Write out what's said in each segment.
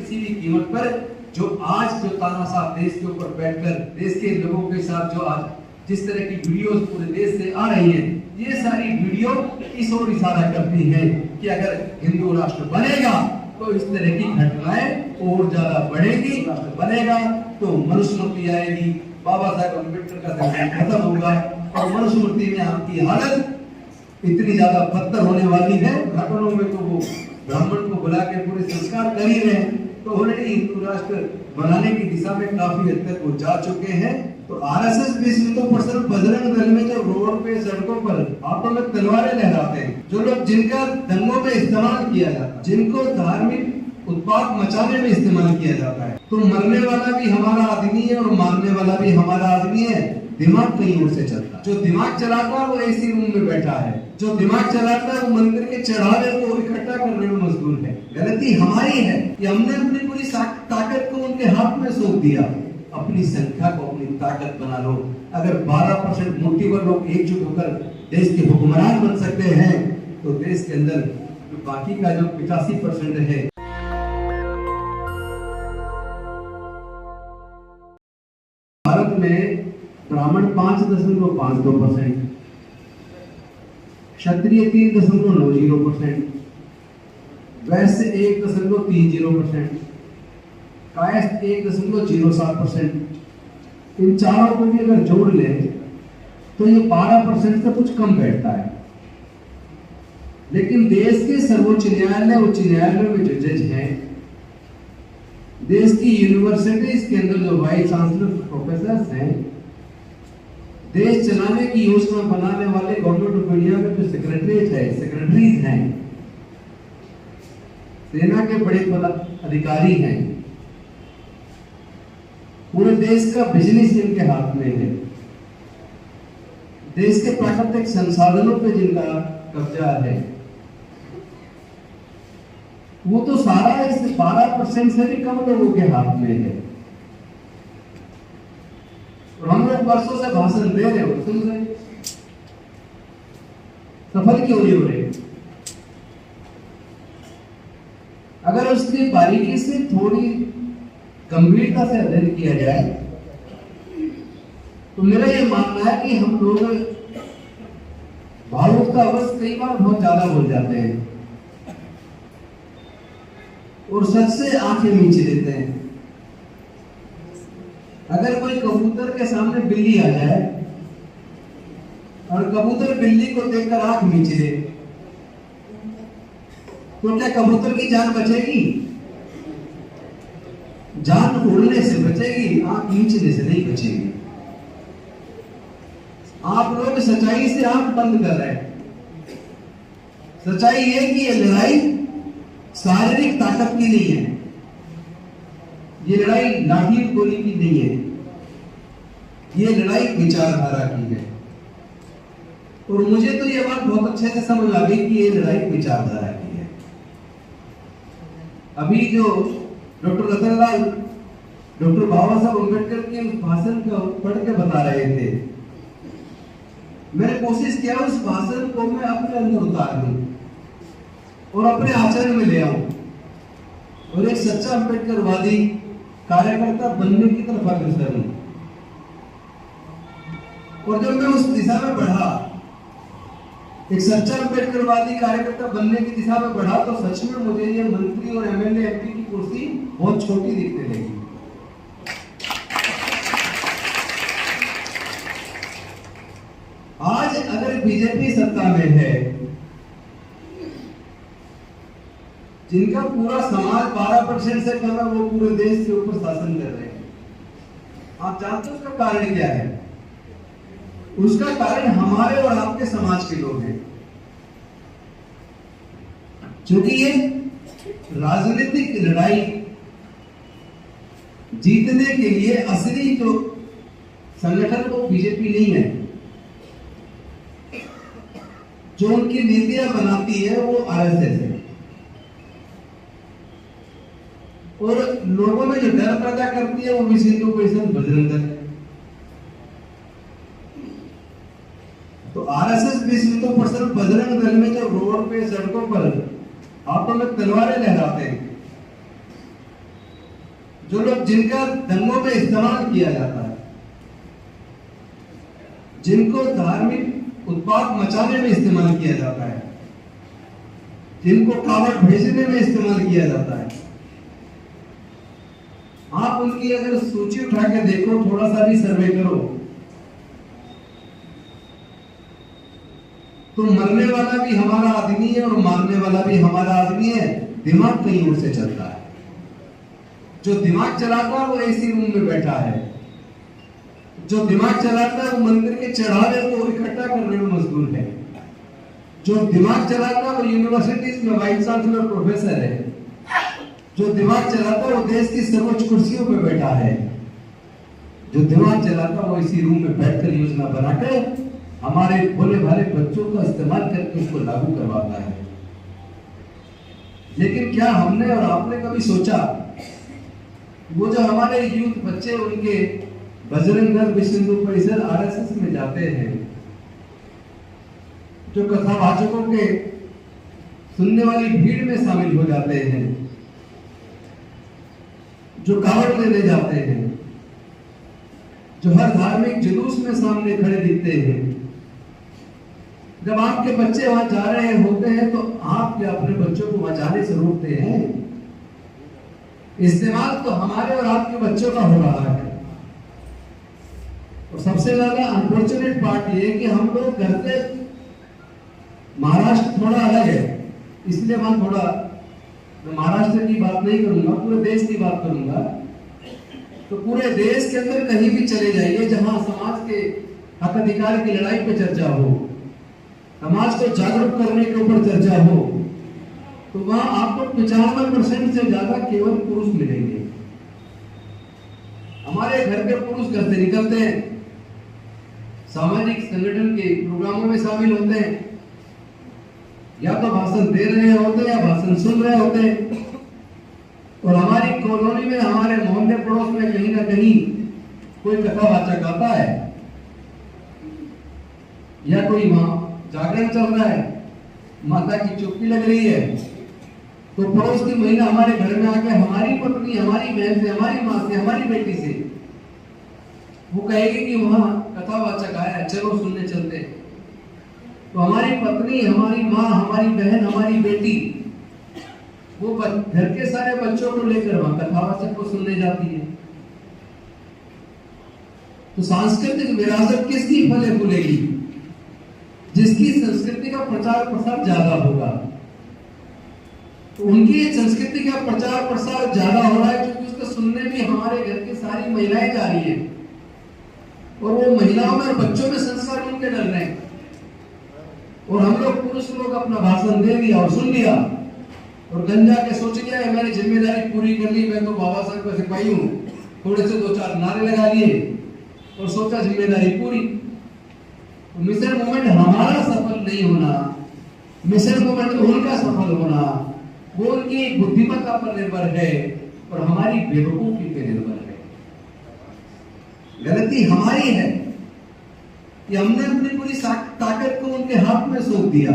किसी भी कीमत पर। जो आज जो तानाशाह देश के ऊपर बैठकर देश के लोगों के साथ जो आज जिस तरह की वीडियोस पूरे देश से आ रही हैं, ये सारी वीडियो इस ओर इशारा करती हैं कि अगर हिंदू राष्ट्र बनेगा तो इस तरह की घटनाएं और ज्यादा बढ़ेगी। राष्ट्र बनेगा तो मनुस्मृति आएगी, बाबा साहेब अम्बेडकर का संविधान खत्म होगा और मनुस्मृति में आपकी हालत इतनी ज्यादा बदतर होने वाली है। घटनाओं में तो वो ब्राह्मण को बुला के पूरे संस्कार कर ही रहे हैं, तो ऑलरेडी हिंदू राष्ट्र बनाने की दिशा में काफी हद तक वो जा चुके हैं। तो आरएसएस विश्व तो पर्सन बजरंग दल में जो रोड पे सड़कों पर हाथों में तलवारें लहराते हैं, जो लोग जिनका दंगों में इस्तेमाल किया जाता है, जिनको धार्मिक उत्पाद मचाने में इस्तेमाल किया जाता है, तो मरने वाला भी हमारा आदमी है और मारने वाला भी हमारा आदमी है। दिमाग कहीं और से चलता है। जो दिमाग चलाता है वो एसी रूम में बैठा है, जो दिमाग चलाता है वो मंदिर के चढ़ावे को इकट्ठा करने में मशगूल है। गलती हमारी है कि हमने अपनी पूरी ताकत को उनके हाथ में सौंप दिया। अपनी संख्या को अपनी ताकत बना लो। अगर 12% मुट्ठी भर लोग एकजुट होकर देश के हुक्मरान बन सकते हैं, तो देश के अंदर जो बाकी का जो 85% है, भारत में ब्राह्मण 5.52%, क्षत्रिय 3.90%, वैश्य 1.30%, कायस्थ 1.07%। इन चारों को भी अगर जोड़ ले तो ये 12% से कुछ कम बैठता है। लेकिन देश के सर्वोच्च न्यायालय, उच्च न्यायालय में जो जज हैं, देश की यूनिवर्सिटीज के अंदर जो वाइस चांसलर प्रोफेसर हैं, देश चलाने की योजना बनाने वाले गवर्नमेंट ऑफ इंडिया में जो सेक्रेटरीज हैं, सेना के बड़े अधिकारी हैं, पूरे देश का बिजनेस इनके हाथ में है, देश के प्राकृतिक संसाधनों पे जिनका कब्जा है, वो तो सारा इस 12% से भी कम लोगों के हाथ में है। और हम लोग वर्षों से भाषण दे रहे हो, सुन रहे, सफल क्यों नहीं हो रहे? अगर उसकी बारीकी से थोड़ी गंभीरता से अध्ययन किया जाए तो मेरा यह मानना है कि हम लोग भावुक का अवश्य कई बार बहुत ज्यादा बोल जाते हैं और सच से आंखें नीचे देते हैं। अगर कोई कबूतर के सामने बिल्ली आ जाए और कबूतर बिल्ली को देखकर आंख नीचे दे, तो क्या कबूतर की जान बचेगी? जान उड़ने से बचेगी, आंख नीचने से नहीं बचेगी। आप लोग सच्चाई से आंख बंद कर रहे हैं। सच्चाई ये कि ये लड़ाई शारीरिक ताकत की नहीं है, ये लड़ाई लाठी गोली की नहीं है, ये लड़ाई विचारधारा की है। और मुझे तो ये बात बहुत अच्छे से समझ आ गई कि ये लड़ाई विचारधारा की है। अभी जो डॉक्टर रतनलाल डॉक्टर बाबा साहब अम्बेडकर के उस भाषण को पढ़ के बता रहे थे, मैंने कोशिश किया उस भाषण को मैं अपने अंदर उतार दूं और अपने आचरण में ले आऊं और एक सच्चा अम्बेडकरवादी कार्यकर्ता बनने की तरफ अग्रसर हूं। और जब मैं उस दिशा में बढ़ा, एक सच्चा अम्बेडकरवादी कार्यकर्ता बनने की दिशा में बढ़ा, तो सच में मुझे ये मंत्री और एमएलए एमपी की कुर्सी बहुत छोटी दिखने लगी। आज अगर बीजेपी सत्ता में है, जिनका पूरा समाज 12% से कम है, वो पूरे देश के ऊपर शासन कर रहे हैं, आप जानते हो उसका कारण क्या है? उसका कारण हमारे और आपके समाज के लोग हैं। क्योंकि ये राजनीतिक लड़ाई जीतने के लिए असली जो संगठन वो बीजेपी नहीं है, जो उनकी नीतियां बनाती है वो आरएसएस है। और लोगों में जो डर पैदा करती है वो विश्व हिंदू परिषद बजरंग दल है। तो आरएसएस विश्व हिंदू परिषद बजरंग दल में जो रोड पे सड़कों पर हाथों में तलवारें लहराते हैं, जो लोग जिनका दंगों में इस्तेमाल किया जाता है, जिनको धार्मिक उत्पाद मचाने में इस्तेमाल किया जाता है, जिनको कावड़ भेजने में इस्तेमाल किया जाता है, आप उनकी अगर सूची उठा के देखो, थोड़ा सा भी सर्वे करो, तो मरने वाला भी हमारा आदमी है और मारने वाला भी हमारा आदमी है। दिमाग कहीं और से चलता है। जो दिमाग चलाता है वो एसी रूम में बैठा है, जो दिमाग चलाता है वो मंदिर के चढ़ावे को इकट्ठा करने में मशगूल है, जो दिमाग चलाता है वो यूनिवर्सिटीज में वाइस चांसलर प्रोफेसर है, जो दिमाग चलाता है वो देश की सर्वोच्च कुर्सियों पे बैठा है, जो दिमाग चलाता है वो इसी रूम में बैठकर योजना बनाकर हमारे भोले भाले बच्चों का इस्तेमाल करके उसको लागू करवाता है। लेकिन क्या हमने और आपने कभी सोचा, वो जो हमारे यूथ बच्चे उनके बजरंग दल, विश्व हिंदू परिषद, आरएसएस में जाते हैं, जो कथावाचकों के सुनने वाली भीड़ में शामिल हो जाते हैं, जो कावड़ लेने जाते हैं, जो हर धार्मिक जुलूस में सामने खड़े दिखते हैं, जब आपके बच्चे वहां जा रहे होते हैं तो आप क्या अपने बच्चों को वहां जाने से रोकते हैं? इस्तेमाल तो हमारे और आपके बच्चों का हो रहा है। और सबसे ज्यादा अनफॉर्चुनेट पार्ट ये कि हम लोग घर से, महाराष्ट्र थोड़ा अलग है इसलिए वहां थोड़ा, मैं महाराष्ट्र की बात नहीं करूंगा, पूरे देश की बात करूंगा। तो पूरे देश के अंदर कहीं भी चले जाइए जहां समाज के हक अधिकार की लड़ाई पे चर्चा हो, समाज को जागरूक करने के ऊपर चर्चा हो, तो वहां आपको 95% से ज्यादा केवल पुरुष मिलेंगे। हमारे घर के पुरुष घर से निकलते हैं, सामाजिक संगठन के प्रोग्रामों में शामिल होते हैं, या तो भाषण दे रहे होते हैं या भाषण सुन रहे होते हैं। और हमारी कॉलोनी में, हमारे मोहल्ले पड़ोस में कहीं ना कहीं कोई कथावाचक आता है, या कोई वहां जागरण चल रहा है, माता की चुप्पी लग रही है, तो पड़ोस की महिला हमारे घर में आके हमारी पत्नी, हमारी बहन से, हमारी माँ से, हमारी बेटी से वो कहेगी कि वहां कथावाचक आया, चलो सुनने चलते। तो हमारी पत्नी, हमारी माँ, हमारी बहन, हमारी बेटी वो घर के सारे बच्चों को लेकर वहां कथावाचक को सुनने जाती है। तो सांस्कृतिक विरासत किसकी फले फूलेगी? जिसकी संस्कृति का प्रचार प्रसार ज्यादा होगा। तो उनकी संस्कृति का प्रचार प्रसार ज्यादा हो रहा है क्योंकि उसको सुनने भी हमारे घर की सारी महिलाएं जा रही हैं, और वो महिलाओं में और बच्चों में संस्कार उनके डल रहे हैं। और हम लोग पुरुष लोग अपना भाषण दे दिया और सुन लिया और गंजा के सोच लिया है मैंने जिम्मेदारी पूरी कर ली, मैं तो बाबा साहब का सिपाही हूँ, थोड़े से 2-4 नारे लगा लिए और सोचा जिम्मेदारी पूरी। तो मिशन मूवमेंट हमारा सफल नहीं होना, मिशन मूवमेंट उनका सफल होना वो उनकी बुद्धिमत्ता पर निर्भर है और हमारी बेवकूफी पर निर्भर है। गलती हमारी है कि हमने अपनी पूरी ताकत को उनके हाथ में सौंप दिया।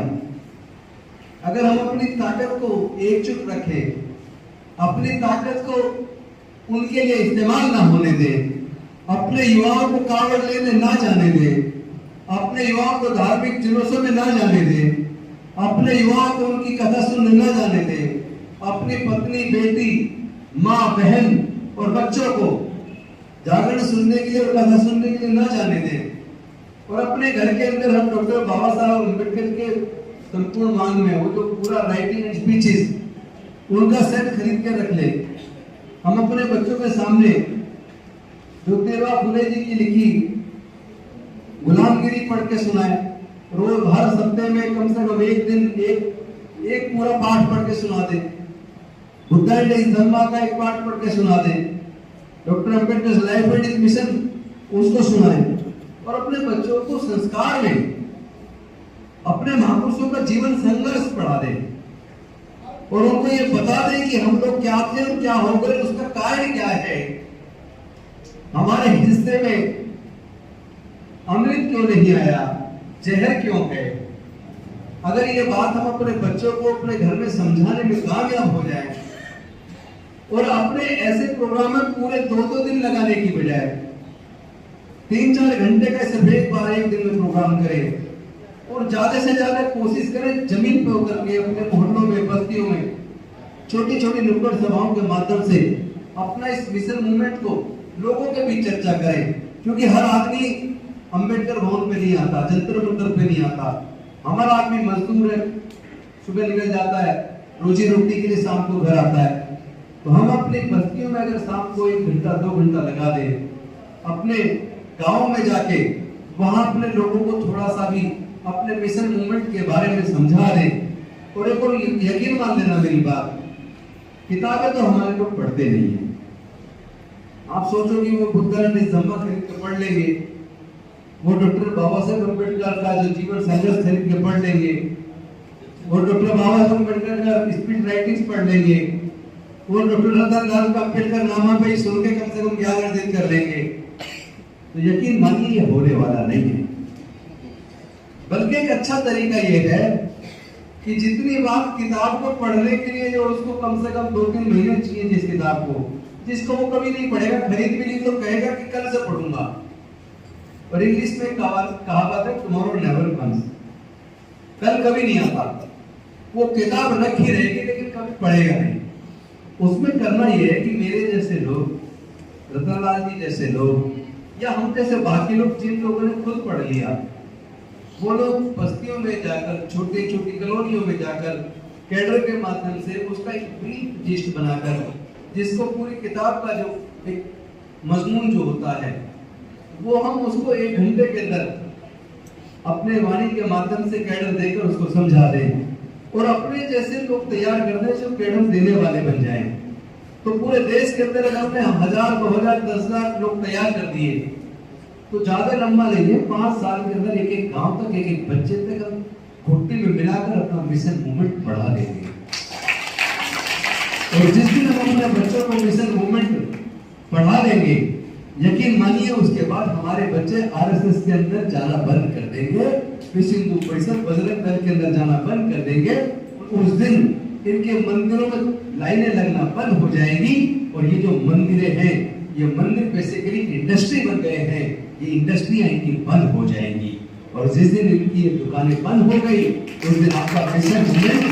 अगर हम अपनी ताकत को एकजुट रखें, अपनी ताकत को उनके लिए इस्तेमाल ना होने दें, अपने युवाओं को कावड़ लेने ना जाने दें, अपने युवाओं को धार्मिक जुलूसों में ना जाने दें, अपने युवाओं को उनकी कथा सुनने ना जाने दें, अपनी पत्नी, बेटी, माँ, बहन और बच्चों को जागरण सुनने के लिए और कथा सुनने के लिए ना जाने दें, और अपने घर के अंदर हम डॉक्टर बाबा साहब अम्बेडकर के संपूर्ण मांग में वो जो पूरा राइटिंग एंड स्पीचेस उनका सेट खरीद के रख ले। हम अपने बच्चों के सामने ज्योतिबा फुले जी की लिखी गुलामगिरी पढ़ के सुनाए, रोज हर सप्ताह में कम से कम एक दिन एक पूरा पाठ पढ़ के सुना दे, बुद्धा एंड हिज धम्मा का एक पाठ पढ़ के सुना दे, doctor Ambedkar life and his mission उसको सुनाए, और अपने बच्चों को संस्कार में अपने महापुरुषों का जीवन संघर्ष पढ़ा दे और उनको ये बता दे कि हम लोग क्या थे और क्या हो गए, उसका कारण क्या है, हमारे हिस्से में अमृत क्यों नहीं आया, जहर क्यों है। अगर ये बात हम अपने बच्चों को अपने घर में समझाने में कामयाब हो जाए और अपने ऐसे प्रोग्राम में पूरे 2-2 दिन लगाने की बजाय 3-4 घंटे का सिर्फ एक बार एक दिन में प्रोग्राम करें और ज्यादा से ज्यादा कोशिश करें जमीन पे उतर के अपने मोहल्लों में, बस्तियों में छोटी छोटी नुक्कड़ सभाओं के माध्यम से अपना इस मिशन मूवमेंट को लोगों के बीच चर्चा करें। क्योंकि हर आदमी अंबेडकर भवन पे नहीं आता, जंतर मंतर पे नहीं आता। हमारा आदमी मजदूर है, सुबह निकल जाता है, रोजी रोटी के लिए शाम को घर आता है। तो हम अपनी बस्तियों में अगर शाम को 1 घंटा 2 घंटा लगा दें, अपने गांव में जाके वहां अपने लोगों को थोड़ा सा भी अपने मिशन मूवमेंट के बारे में समझा दें। और एक और यकीन मान लेना मेरी बात, किताबें तो हमारे लोग पढ़ते नहीं है। आप सोचो कि वो बुद्धान निज़म्मा खरीद के पढ़ लेंगे, वो डॉक्टर बाबा साहेब अम्बेडकर का जो जीवन संघर्ष खरीद के पढ़ लेंगे, वो डॉक्टर बाबा साहेब अम्बेडकर का स्पीच राइटिंग्स पढ़ लेंगे, वो डॉक्टर रतनलाल अम्बेडकर नामा पे सुन के कम से कम ज्ञान अर्जित कर लेंगे। तो यकीन मानिए ये होने वाला नहीं है। बल्कि एक अच्छा तरीका ये है कि जितनी बात किताब को पढ़ने के लिए जो उसको कम से कम 2-3 महीने चाहिए, जिस किताब को जिसको वो कभी नहीं पढ़ेगा, खरीद भी ली तो कहेगा कि कल से पढ़ूंगा। और इंग्लिश में कहावत है टुमारो नेवर कम्स, कल कभी नहीं आता। वो किताब रखी रहेगी लेकिन कभी पढ़ेगा नहीं। उसमें करना ये है कि मेरे जैसे लोग, रतनलाल जी जैसे लोग, या हम जैसे बाकी लोग जिन लोगों ने खुद पढ़ लिया, वो लोग बस्तियों में जाकर, छोटी छोटी कॉलोनियों में जाकर कैडर के माध्यम से उसका एक ब्रीफ लिस्ट बनाकर, जिसको पूरी किताब का जो एक मजमून जो होता है वो हम उसको 1 घंटे के अंदर अपने वाणी के माध्यम से कैडर देकर उसको समझा दें और अपने जैसे लोग तैयार कर दें जो कैडर देने वाले बन जाएं। तो पूरे देश के अंदर हमने 1000, 2000, 10,000 लोग तैयार कर दिए तो ज्यादा लंबा नहीं है, 5 साल के अंदर एक गांव तक, एक बच्चे तक हम घुट्टी में मिलाकर अपना मिशन मूवमेंट बढ़ा देंगे। और जिस दिन हम अपने बच्चों को मिशन मूवमेंट बढ़ा देंगे, यकीन मानिए उसके बाद हमारे बच्चे आरएसएस के अंदर जाना बंद कर देंगे, विश्व हिंदू परिषद, बजरंग दल के अंदर जाना बंद कर देंगे। उस दिन इनके मंदिरों में लाइनें लगना बंद हो जाएगी। और ये जो मंदिरें हैं, ये मंदिर बेसिकली इंडस्ट्री बन गए हैं, ये इंडस्ट्रियां इनकी बंद हो जाएंगी। और जिस दिन इनकी ये दुकानें बंद हो गई उस दिन आपका मिशन मूवमेंट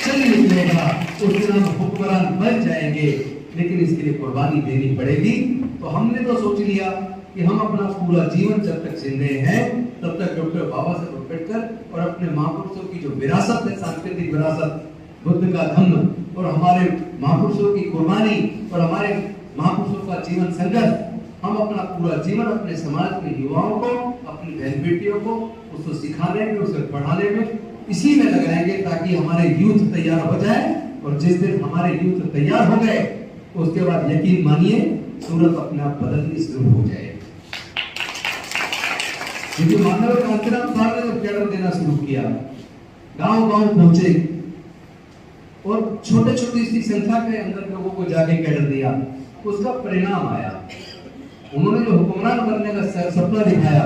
चल निकलेगा, उस दिन हम हुक्मरान बन जाएंगे। लेकिन इसके लिए कुर्बानी देनी पड़ेगी। तो हमने तो सोच लिया कि हम अपना पूरा जीवन जब तक जिंदे हैं तब तक डॉक्टर बाबा साहेब अम्बेडकर और अपने महापुरुषों की जो विरासत है, सांस्कृतिक विरासत, बुद्ध का धम्म और हमारे महापुरुषों की कुर्बानी और हमारे महापुरुषों का जीवन संघर्ष, हम अपना पूरा जीवन अपने समाज के युवाओं को, अपनी बहन बेटियों को उसको सिखाने में, उसे पढ़ाने में, इसी में लगाएंगे ताकि हमारे यूथ तैयार हो जाए। और जिस दिन हमारे यूथ तैयार हो गए उसके बाद यकीन मानिए सूरत अपने आप बदलनी शुरू हो जाए। क्योंकि मानव कांतिराम साहब ने जब कैडर देना शुरू किया, गांव गांव पहुंचे और छोटे छोटी सी संख्या के अंदर लोगों को जाके कैडर दिया, उसका परिणाम आया। उन्होंने जो हुक्मरान बनने का सपना दिखाया,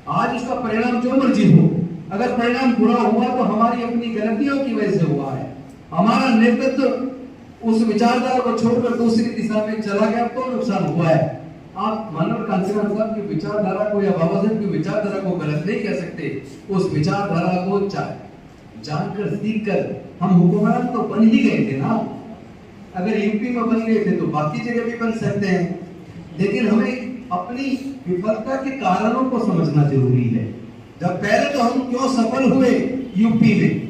आज उसका परिणाम जो मर्जी हो, अगर परिणाम बुरा हुआ तो हमारी अपनी गलतियों की वजह से हुआ है। हमारा नेतृत्व उस विचारधारा को छोड़कर दूसरी दिशा में चला गया तो नुकसान हुआ है। आप मानव कांतिराम साहब की विचारधारा को या बाबा साहब की विचारधारा को गलत नहीं कह सकते। उस विचारधारा को जानकर, सीखकर हम हुक्मरान तो बन ही गए थे ना। अगर यूपी में बन गए थे तो बाकी जगह भी बन सकते हैं। लेकिन हमें अपनी विफलता के कारणों को समझना जरूरी है। जब पहले तो हम क्यों सफल हुए यूपी में,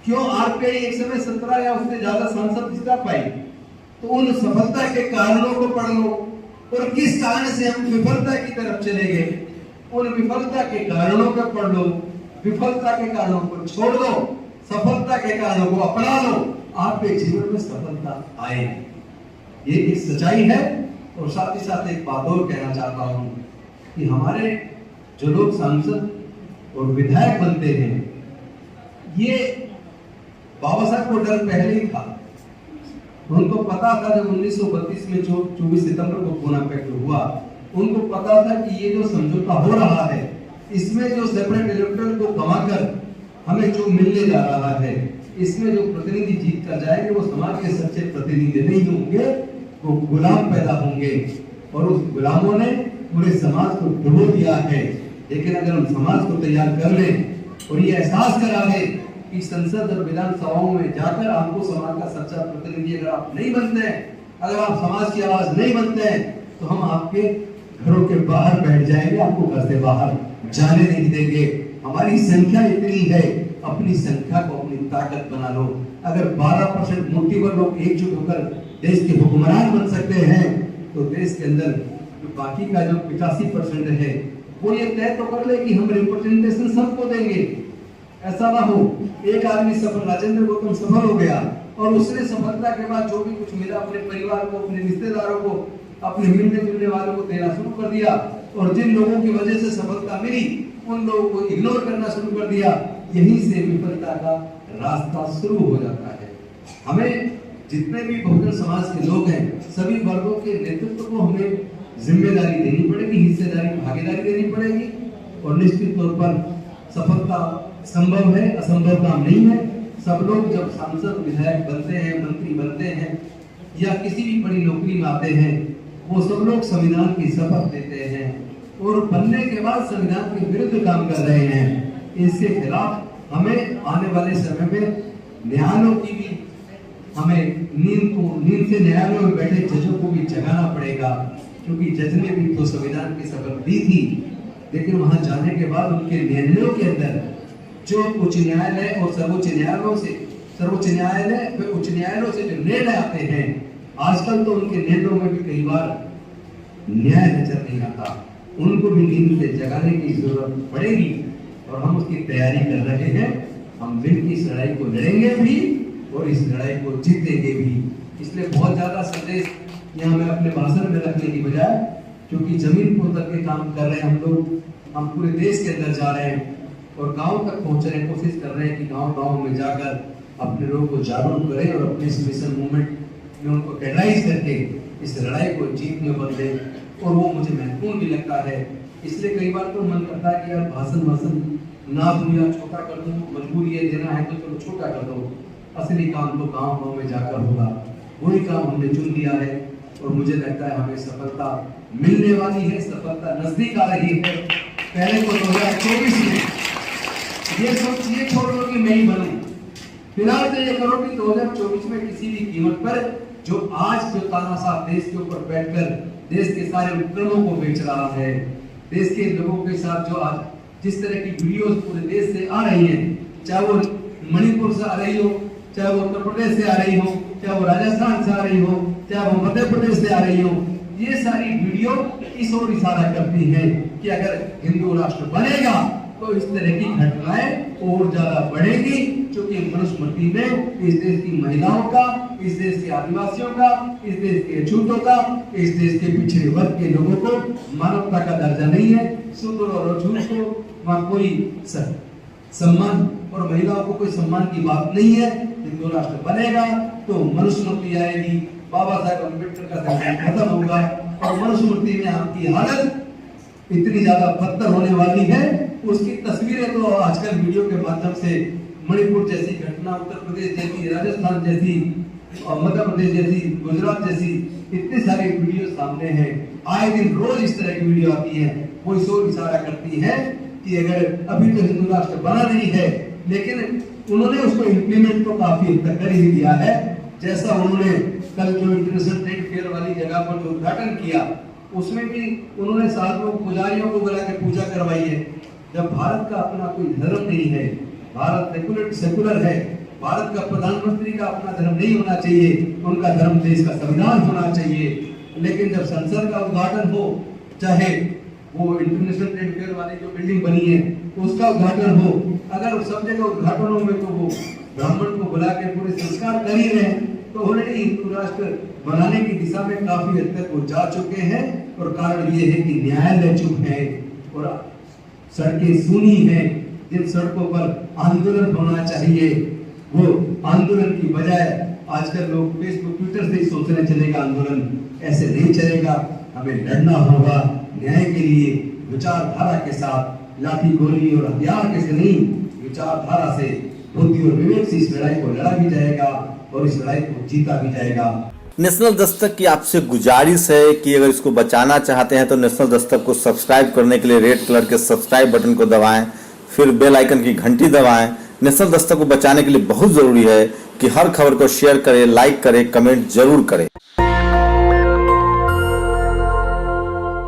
क्यों आरपीआई एक समय 17 या उससे ज्यादा सांसद जिता पाई, तो उन सफलता के कारणों को पढ़ लो और किस कारण से हम विफलता की तरफ चले गए, उन विफलता के कारणों को पढ़ लो। विफलता के कारणों को छोड़ दो, सफलता के कारणों को अपना लो, आपके जीवन में सफलता आए। ये एक सच्चाई है। और साथ ही साथ एक बात और कहना चाहता हूं कि हमारे जो लोग सांसद और विधायक बनते हैं, ये बाबा साहब को डर पहले ही था। उनको पता था जब 1932 में जो 24 सितंबर को पूना पैक्ट हुआ, उनको पता था कि ये जो समझौता हो रहा है, इसमें जो सेपरेट इलेक्टोरल को गंवाकर हमें जो मिलने जा रहा है, इसमें जो प्रतिनिधि जीत कर जाएंगे वो समाज के सच्चे प्रतिनिधि नहीं होंगे, वो गुलाम पैदा होंगे और उस गुलामों ने पूरे समाज को डुबो दिया है। लेकिन अगर हम समाज को तैयार कर लें और ये एहसास करा दें कि संसद और विधानसभाओं में जाकर आपको समाज का सच्चा प्रतिनिधि अगर आप नहीं बनते हैं, अगर आप समाज की आवाज नहीं बनते हैं, तो हम आपके घरों के बाहर बैठ जाएंगे, आपको घर से बाहर जाने नहीं देंगे। हमारी संख्या इतनी है, अपनी संख्या को अपनी ताकत बना लो। अगर 12% मुट्ठीभर लोग एकजुट होकर देश के हुक्मरान बन सकते हैं, तो देश के अंदर जो बाकी का जो 85% है वो ये तय तो कर ले कि हम रिप्रेजेंटेशन सबको देंगे। ऐसा ना हो एक आदमी सफल, राजेंद्र गौतम सफल हो गया और उसने सफलता के बाद जो भी कुछ मिला अपने परिवार को, अपने रिश्तेदारों को, अपने मिलने जुलने वालों को देना शुरू कर दिया और जिन लोगों की वजह से सफलता मिली उन लोगों को इग्नोर करना शुरू कर दिया। यहीं से विफलता का रास्ता शुरू हो जाता है। हमें जितने भी बहुजन समाज के लोग हैं, सभी वर्गों के नेतृत्व को हमें जिम्मेदारी देनी पड़ेगी, हिस्सेदारी, भागीदारी देनी पड़ेगी और निश्चित तौर पर सफलता संभव है, असंभव काम नहीं है। सब लोग जब सांसद, विधायक बनते हैं, मंत्री बनते हैं या किसी भी बड़ी नौकरी में आते हैं, वो सब लोग संविधान की शपथ लेते हैं और बनने के बाद संविधान के विरुद्ध काम कर रहे हैं। इसके खिलाफ हमें आने वाले समय में न्यायालयों की भी, हमें नींद से न्यायालयों में बैठे जजों को भी जगाना पड़ेगा, क्योंकि जज ने भी तो संविधान की शपथ ली थी, लेकिन वहां जाने के बाद उनके निर्णयों के अंदर जो उच्च न्यायालय और सर्वोच्च न्यायालयों से जो निर्णय आते हैं, आजकल तो उनके निर्णयों में भी कई बार न्याय नजर नहीं आता। उनको भी नींद से जगाने की जरूरत पड़ेगी और हम उसकी तैयारी कर रहे हैं। हम मिलकर इस लड़ाई को लड़ेंगे भी और इस लड़ाई को जीतेंगे भी। इसलिए बहुत ज्यादा संदेश यहाँ मैं अपने भाषण में रखने की बजाय, क्योंकि जमीन पर उतर के काम कर रहे हैं हम लोग, हम पूरे देश के अंदर जा रहे हैं और गांव तक पहुंचने की कोशिश कर रहे हैं कि गांव में जाकर अपने लोगों को जागरूक करें और अपने इस मिशन मूवमेंट में उनको कैटलाइज करके इस लड़ाई को जीत में बदले। और वो मुझे महत्वपूर्ण भी लगता है। इसलिए कई बार तो मन करता है कि यार भाषण ना दूं या छोटा कर दूं, मजबूरी है देना है तो चलो छोटा कर दो। असली काम तो गांव में जाकर होगा, वही काम हमने चुन लिया है और मुझे लगता है हमें सफलता मिलने वाली है, सफलता नजदीक आ रही है। पहले को 2024 में ये सोचिए छोड़ लो कि मैं ही बनूं, फिलहाल तो ये करो कि 2024 में किसी भी कीमत पर जो आज जो तानाशाह देश के ऊपर बैठकर देश के सारे उपक्रमों को बेच रहा है, देश के लोगों के साथ जो आज जिस तरह की वीडियोस पूरे देश से आ रही हैं, चाहे वो मणिपुर से आ रही हो, चाहे वो उत्तर प्रदेश से आ रही हो, चाहे वो राजस्थान से आ रही हो, चाहे वो मध्य प्रदेश से आ रही हो, ये सारी वीडियो इस ओर इशारा करती हैं कि अगर हिंदू राष्ट्र बनेगा तो इस तरह की घटनाएं और ज्यादा बढ़ेगी, क्योंकि मनुस्मृति में इस देश की महिलाओं का, इस देश के आदिवासियों का, इस देश के अछूतों का, इस देश के पिछड़े वर्ग के लोगों को मानवता का दर्जा नहीं है। शूद्र और अछूत को वहाँ कोई सम्मान और महिलाओं को कोई सम्मान की बात नहीं है। हिंदू राष्ट्र बनेगा तो मनुस्मृति आएगी, बाबा साहेब अम्बेडकर का संविधान खत्म होगा और मनुस्मृति में आपकी हालत इतनी ज्यादा बदतर होने वाली है। उसकी तस्वीरें तो आजकल वीडियो के माध्यम से मणिपुर जैसी घटना, उत्तर प्रदेश जैसी, राजस्थान जैसी, मध्य प्रदेश जैसी, गुजरात जैसी इतनी सारी वीडियो सामने हैं। आए दिन रोज इस तरह की वीडियो आती है, वो इस ओर इशारा करती है कि अगर अभी तो हिंदू राष्ट्र बना नहीं है, लेकिन उन्होंने उसको इम्प्लीमेंट तो काफी हद तक कर ही दिया है। जैसा उन्होंने कल जो इंटरनेशनल ट्रेड फेयर वाली जगह पर जो उद्घाटन किया, उसमें भी उन्होंने साधुओं पुजारियों को बुलाकर पूजा करवाई है। जब भारत का अपना कोई धर्म नहीं है, भारत सेकुलर है, भारत का प्रधानमंत्री का अपना धर्म नहीं होना चाहिए, उनका धर्म देश का संविधान होना चाहिए। लेकिन जब संसद का उद्घाटन हो, चाहे वो इंटरनेशनल ट्रेड फेयर वाली जो बिल्डिंग बनी है उसका उद्घाटन हो, अगर सब जगह उद्घाटनों में तो वो ब्राह्मण को बुला के पूरे संस्कार कर ही रहे हैं, तो ऑलरेडी हिंदू राष्ट्र बनाने की दिशा में काफी हद तक वो जा चुके हैं। और कारण ये है कि न्यायालय चुप है और सड़कें सूनी हैं। जिन सड़कों पर आंदोलन होना चाहिए वो आंदोलन की बजाय आजकल लोग फेसबुक ट्विटर से ही सोचने चलेगा आंदोलन, ऐसे नहीं चलेगा। हमें लड़ना होगा न्याय के लिए, विचारधारा के साथ, लाठी गोली और हथियार के से नहीं, विचारधारा से बुद्धि और विवेक से इस लड़ाई को लड़ा भी जाएगा और इस लड़ाई को जीता भी जाएगा। नेशनल दस्तक की आपसे गुजारिश है कि अगर इसको बचाना चाहते हैं तो नेशनल दस्तक को सब्सक्राइब करने के लिए रेड कलर के सब्सक्राइब बटन को दबाएं, फिर बेल आइकन की घंटी दबाएं। नेशनल दस्तक को बचाने के लिए बहुत जरूरी है कि हर खबर को शेयर करें, लाइक करें, कमेंट जरूर करें।